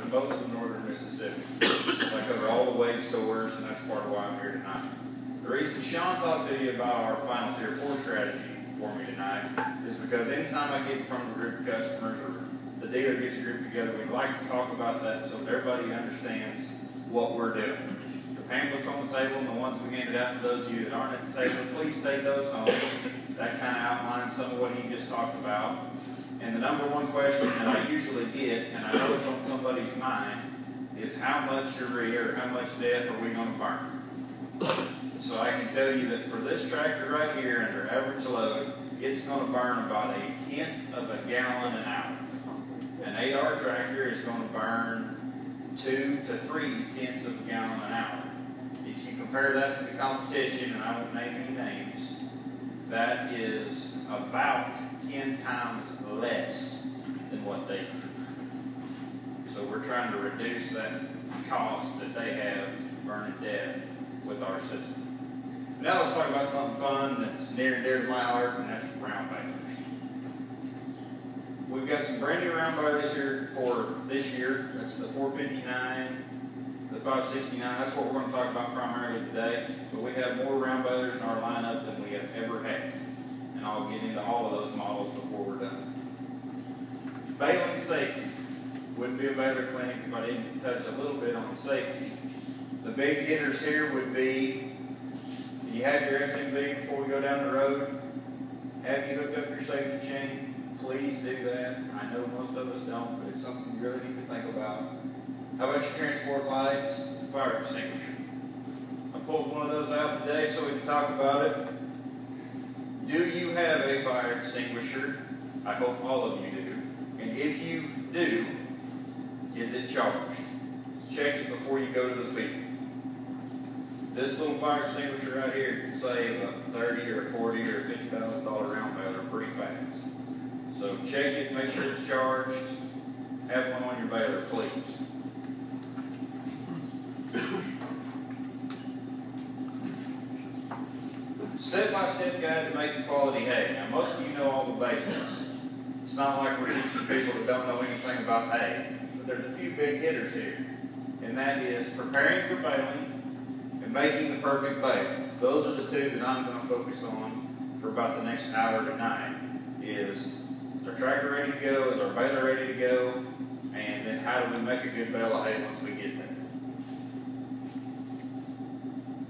in most of northern Mississippi. I cover all the wage stores, and that's part of why I'm here tonight. The reason Sean talked to you about our final Tier 4 strategy for me tonight is because anytime I get in front of a group of customers or the dealer gets a group together, we like to talk about that so everybody understands what we're doing. The pamphlets on the table and the ones we handed out to those of you that aren't at the table, please take those home. That kind of outlines some of what he just talked about. And the number one question that I usually get, and I know it's on somebody's mind, is how much urea or how much DEF are we going to burn? So I can tell you that for this tractor right here under average load, it's going to burn about 1/10 of a gallon an hour. An 8R tractor is going to burn 2 to 3/10 of a gallon an hour. If you compare that to the competition, and I won't name any names, that is about 10 times less than what they do. So we're trying to reduce that cost that they have burning DEF with our system. Now let's talk about something fun that's near and dear to my heart, and that's round balers. We've got some brand new round balers here for this year. That's the 459, the 569. That's what we're going to talk about primarily today. But we have more round balers in our lineup than we have ever had. And I'll get into all of those models before we're done. Baling safety. Wouldn't be a Baler clinic if I didn't touch a little bit on safety. The big hitters here would be, if you have your SMV before we go down the road, have you hooked up your safety chain? Please do that. I know most of us don't, but it's something you really need to think about. How about your transport lights? Fire extinguisher. I pulled one of those out today so we can talk about it. Do you have a fire extinguisher? I hope all of you do. And if you do, is it charged? Check it before you go to the field. This little fire extinguisher right here can save a $30 or $40 or $50,000 round baler pretty fast. So check it, make sure it's charged. Have one on your baler, please. Step-by-step guide to making quality hay. Now, most of you know all the basics. It's not like we're teaching people that don't know anything about hay. But there's a few big hitters here. And that is preparing for baling and making the perfect bale. Those are the two that I'm going to focus on for about the next hour tonight. Is our tractor ready to go? Is our baler ready to go? And then how do we make a good bale of hay once we get there?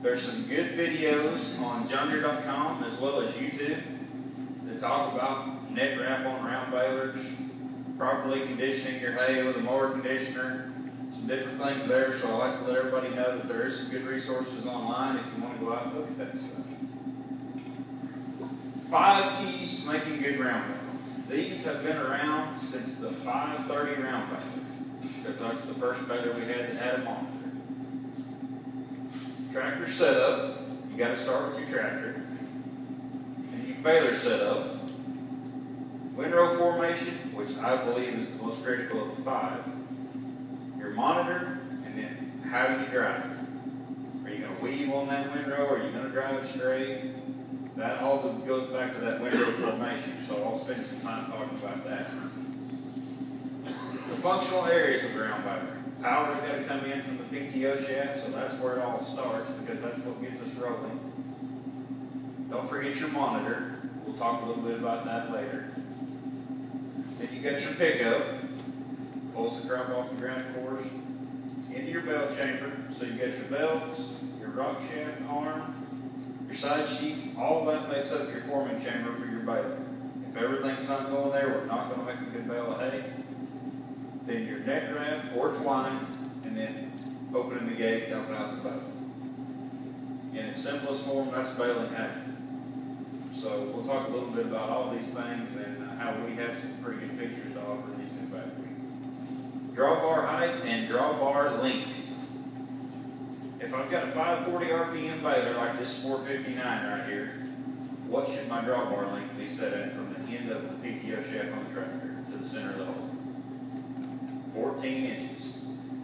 There's some good videos on JohnDeere.com as well as YouTube that talk about net wrap on round balers, properly conditioning your hay with a mower conditioner, some different things there. So I like to let everybody know that there is some good resources online if you want to go out and look at that stuff. 5 keys to making good round baler. These have been around since the 530 round baler, because that's the first baler we had that had a monitor. Tractor setup, you got to start with your tractor. And your baler setup. Windrow formation, which I believe is the most critical of the 5. Your monitor, and then how do you drive? Are you going to weave on that windrow, or are you going to drive straight? That all goes back to that windrow formation, so I'll spend some time talking about that. The functional areas of the round baler. Power's got to come in from the PTO shaft, so that's where it all starts, because that's what gets us rolling. Don't forget your monitor. We'll talk a little bit about that later. Then you got your pickup. Pulls the crop off the ground course into your belt chamber. So you got your belts, your rock shaft arm, your side sheets. All that makes up your forming chamber for your baler. If everything's not going there, we're not going to make a good bale of hay. Then your neck wrap or twine, and then opening the gate, dumping out the bale. In its simplest form, that's baling hay. So we'll talk a little bit about all these things and how we have some pretty good features to offer these new batteries. Drawbar height and drawbar length. If I've got a 540 RPM baler like this 459 right here, what should my drawbar length be set at from the end of the PTO shaft on the tractor to the center of the hole? 14 inches.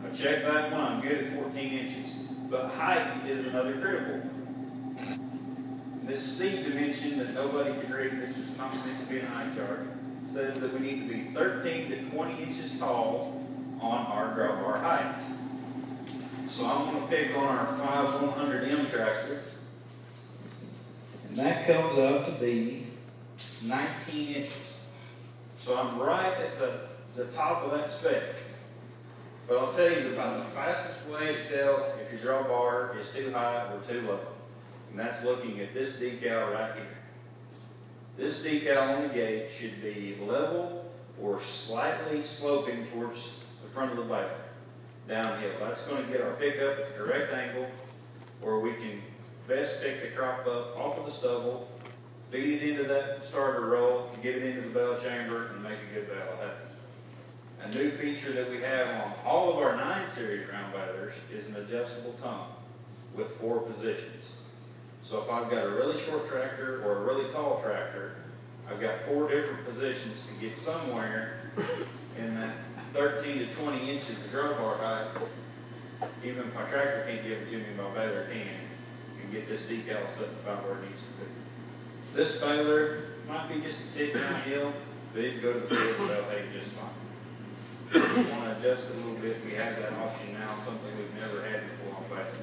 Now check that one, I'm good at 14 inches. But height is another critical one. This C dimension that nobody can read, this is not meant to be an eye chart, says that we need to be 13 to 20 inches tall on our drawbar want to pick on our 5100M tractor. And that comes up to be 19 inches. So I'm right at the top of that spec. But I'll tell you about the fastest way to tell if your draw bar is too high or too low. And that's looking at this decal right here. This decal on the gate should be level or slightly sloping towards the front of the baler, downhill. That's going to get our pickup at the correct angle where we can best pick the crop up off of the stubble, feed it into that starter roll, get it into the bale chamber, and make a good bale happen. A new feature that we have on all of our 9 series round balers is an adjustable tongue with 4 positions. So if I've got a really short tractor or a really tall tractor, I've got 4 different positions to get somewhere in that 13 to 20 inches of draw bar height. Even if my tractor can't give it to me, my baler can get this decal set about where it needs to be. This baler might be just a tick downhill, but it can go to the field without hay just fine. If we want to adjust it a little bit, we have that option now, something we've never had before on balers.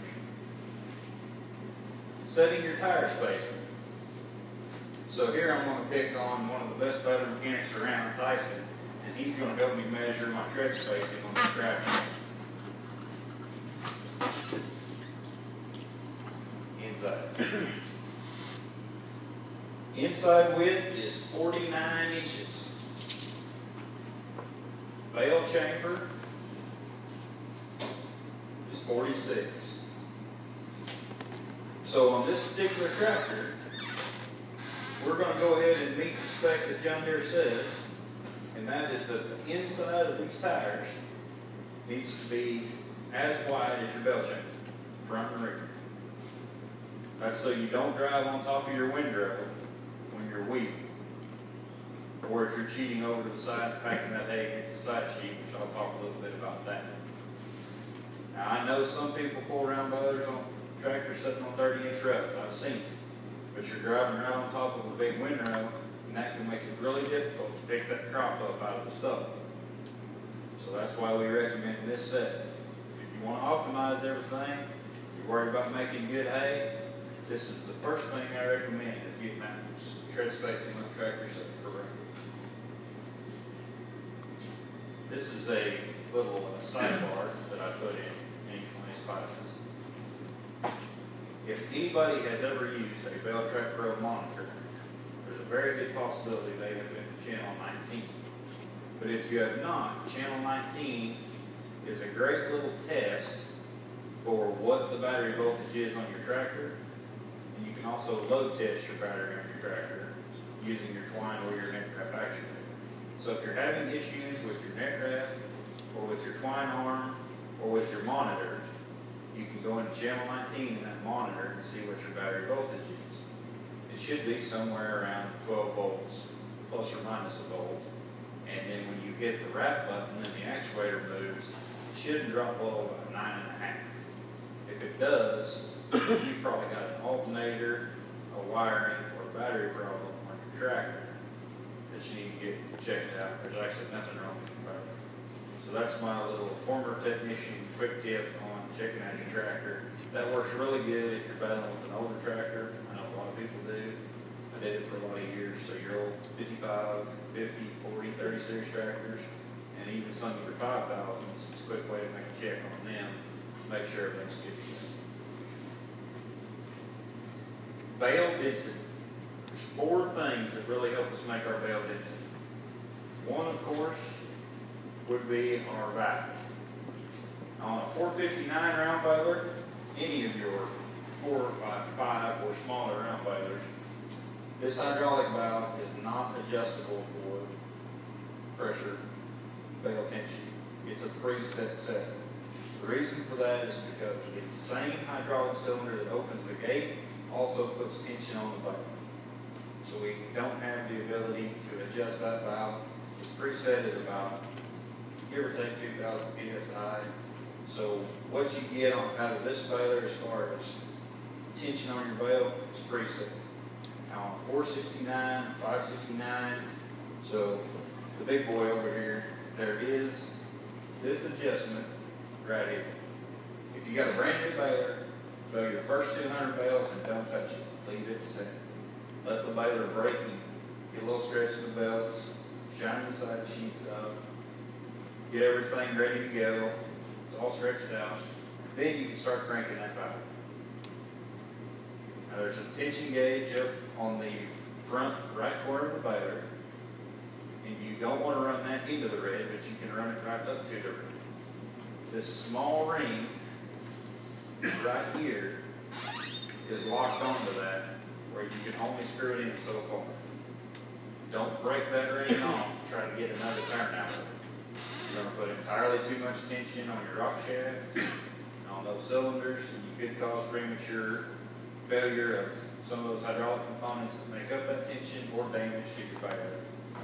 Setting your tire spacing. So here I'm going to pick on one of the best baler mechanics around, Tyson, and he's going to help me measure my tread spacing on this tractor. Inside width is 49 inches. Bale chamber is 46. So on this particular tractor, we're going to go ahead and meet the spec that John Deere says, and that is that the inside of these tires needs to be as wide as your bale chamber, front and rear. That's so you don't drive on top of your windrow when you're weeding, or if you're cheating over to the side, packing that hay against the side sheet, which I'll talk a little bit about that. Now I know some people pull around balers on tractors sitting on 30-inch rows. I've seen it. But you're driving right on top of a big windrow, and that can make it really difficult to pick that crop up out of the stubble. So that's why we recommend this set. If you want to optimize everything, you're worried about making good hay, this is the first thing I recommend, is getting that tread spacing on the tractor set correct. This is a little sidebar that I put in each one of these classes. If anybody has ever used a Bale Track Pro monitor, there's a very good possibility they have been to channel 19. But if you have not, channel 19 is a great little test for what the battery voltage is on your tractor. And you can also load test your battery on your tractor using your twine or your neck wrap actuator. So if you're having issues with your neck wrap or with your twine arm or with your monitor, you can go into channel 19 in that monitor and see what your battery voltage is. It should be somewhere around 12 volts, plus or minus a volt. And then when you hit the wrap button and the actuator moves, it shouldn't drop below about 9.5. If it does, you've probably got an alternator, a wiring, or a battery problem on your tractor that you need to get checked out. There's actually nothing wrong with your battery. So that's my little former technician quick tip on checking out your tractor. That works really good if you're battling with an older tractor. I know a lot of people do. I did it for a lot of years. So your old 55, 50, 40, 30 series tractors, and even some of your 5,000s, it's a quick way to make a check on them, make sure everything's good to go. Bale density. There's 4 things that really help us make our bale density. One, of course, would be our valve. On a 459 round baler, any of your 4x5 or smaller round balers, this hydraulic valve is not adjustable for pressure bale tension. It's a preset setting. The reason for that is because the same hydraulic cylinder that opens the gate also puts tension on the bale. So we don't have the ability to adjust that valve. It's preset at about, give or take, 2,000 psi. So what you get out of this baler as far as tension on your bale is preset. Now on 469, 569, so the big boy over here, there is this adjustment right here. If you got a brand new baler, go your first 200 bales and don't touch it. Leave it set. Let the baler break in. Get a little stretch in the belts, shine the side sheets up, get everything ready to go. It's all stretched out. Then you can start cranking that baler. Now there's a tension gauge up on the front right corner of the baler, and you don't want to run that into the red, but you can run it right up to the red. This small ring right here is locked onto that, where you can only screw it in so far. Don't break that ring off and try to get another turn out of it. You're going to put entirely too much tension on your rock shaft and on those cylinders, and you could cause premature failure of some of those hydraulic components that make up that tension, or damage to your baler.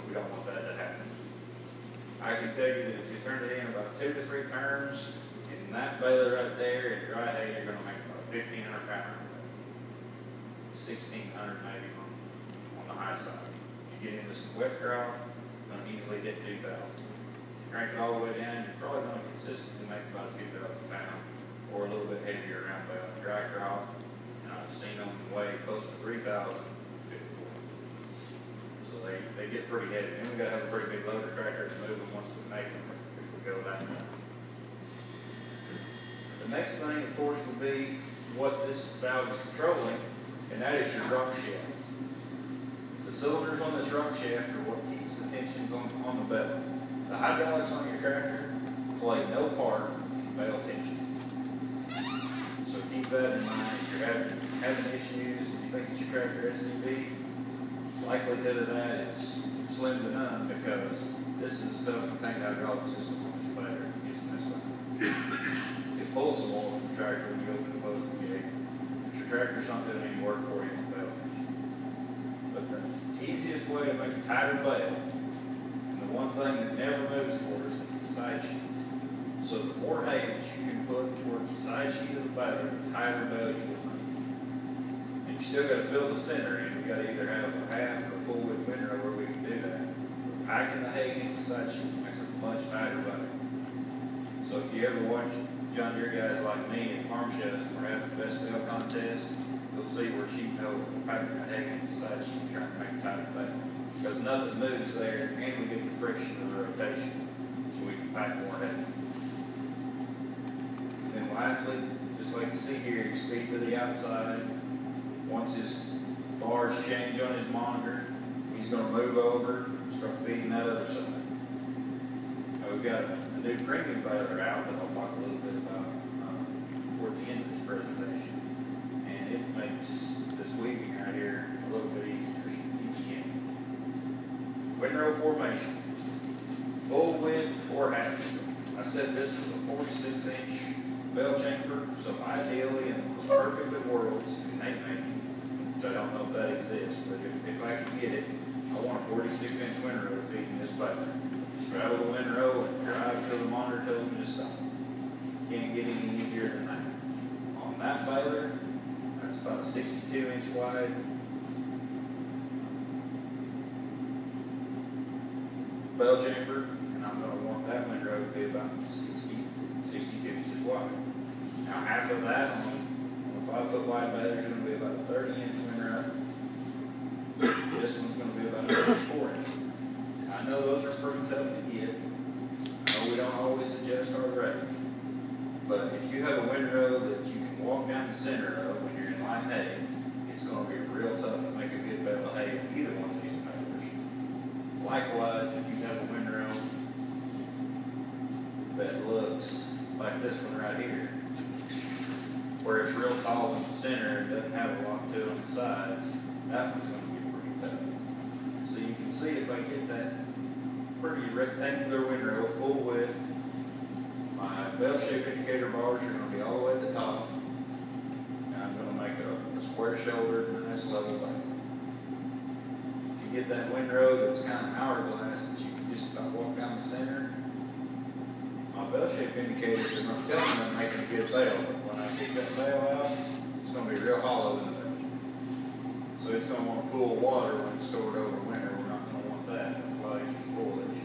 We don't want that to happen. I can tell you that if you turn it in about 2 to 3 turns, in that baler right there, in dry hay, you're going to make about 1,500 pounds. 1,600 maybe on the high side. You get into some wet crop, you're going to easily hit 2,000. Crank it all the way down, you're probably going to consistently make about 2,000 pounds, or a little bit heavier around bale. Dry crop, and I've seen them weigh close to 3,000 before. So they get pretty heavy. Then we got to have a pretty big loader tractor to move them once we make them if we go that way. The next thing, of course, would be what this valve is controlling, and that is your rock shaft. The cylinders on this rock shaft are what keeps the tensions on the belt. The hydraulics on your tractor play no part in belt tension. So keep that in mind. If you're having issues, if you think it's your tractor SCV, likelihood of that is slim to none, because this is a self-contained hydraulic system on this baler using this one. It pulls some oil from the tractor when you open and close the gate. But your tractor's not doing any work for you on belt tension. But the easiest way to make a tighter bale, and the one thing that never moves for us, is the side sheet. So the more hay that you can put towards the side sheet of the baler, the tighter bale you will make. And you still got to fill the center in. You got to either have a half or a full width windrow where we can do that. But packing the hay against the side sheet makes a much tighter bale. So if you ever watch John Deere guys like me at farm shows and we're having the best bale contest, you'll see where sheep know packing the hay against the side sheet trying to make a tighter bale. Because nothing moves there, and we get the friction of the rotation, so we can pack more hay. And then lastly, just like you see here, speed to the outside. Once his bars change on his monitor, he's going to move over and start feeding that other side. Now we've got a new premium baler out that I'll talk a little bit about toward the end of this presentation. And it makes this weaving right here a little bit easier. Windrow formation, full width or half. I said this was a 46-inch bell chamber, so ideally, in the most perfect of worlds, and they make it, which I don't know if that exists, but if I can get it, I want a 46-inch windrow feeding this baler. Straddle the windrow and drive till the monitor tells me to stop. Can't get any easier than that. On that baler, that's about a 62-inch wide. Bell chamber, and I'm going to want that windrow to be about 62 inches wide. Now half of that on a 5-foot wide baler is going to be about a 30-inch windrow. This one's going to be about a 34-inch. I know those are pretty tough to get. I know we don't always adjust our rate, but if you have a windrow that you can walk down the center of when you're in line hay, it's going to be real tough to make a good bale of hay with either one of these balers. Likewise, if you have a windrow that looks like this one right here, where it's real tall in the center and doesn't have a lot to it on the sides, that one's going to be pretty tough. So you can see if I get that pretty rectangular windrow, full width, my bell shape indicator bars are going to be all the way at the top, and I'm going to make a square shoulder and a nice level back. Get that windrow that's kind of hourglass that you can just about walk down the center. My bell shape indicators are going to tell me I'm making a good bale, but when I kick that bale out, it's going to be real hollow in the bell. So it's going to want to pool water when it's stored over winter. We're not going to want that. That's why it's spoilage.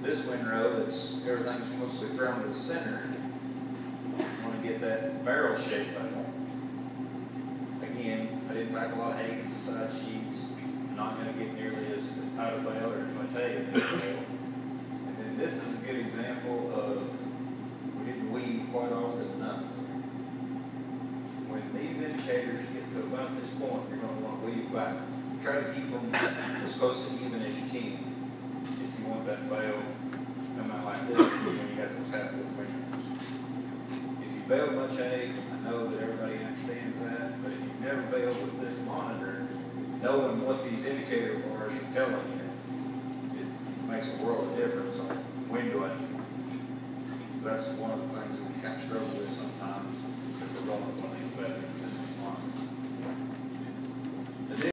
This windrow, that's everything's mostly thrown to the center, get that barrel shape bale. Again, I didn't pack a lot of hay against the side sheets. I'm not going to get nearly as tight a bale or as much hay in this bale. And then this is a good example of we didn't weave quite often enough. When these indicators get to about this point, you're going to want to weave back. Try to keep them as close to even as you can. If you want that bale come out like this, when you got those half full fingers. If you bale much hay, I know that everybody understands that, but if you've never baled with this monitor, knowing what these indicator bars are telling you, it makes a world of difference on when do I. That's one of the things that we kind of struggle with sometimes.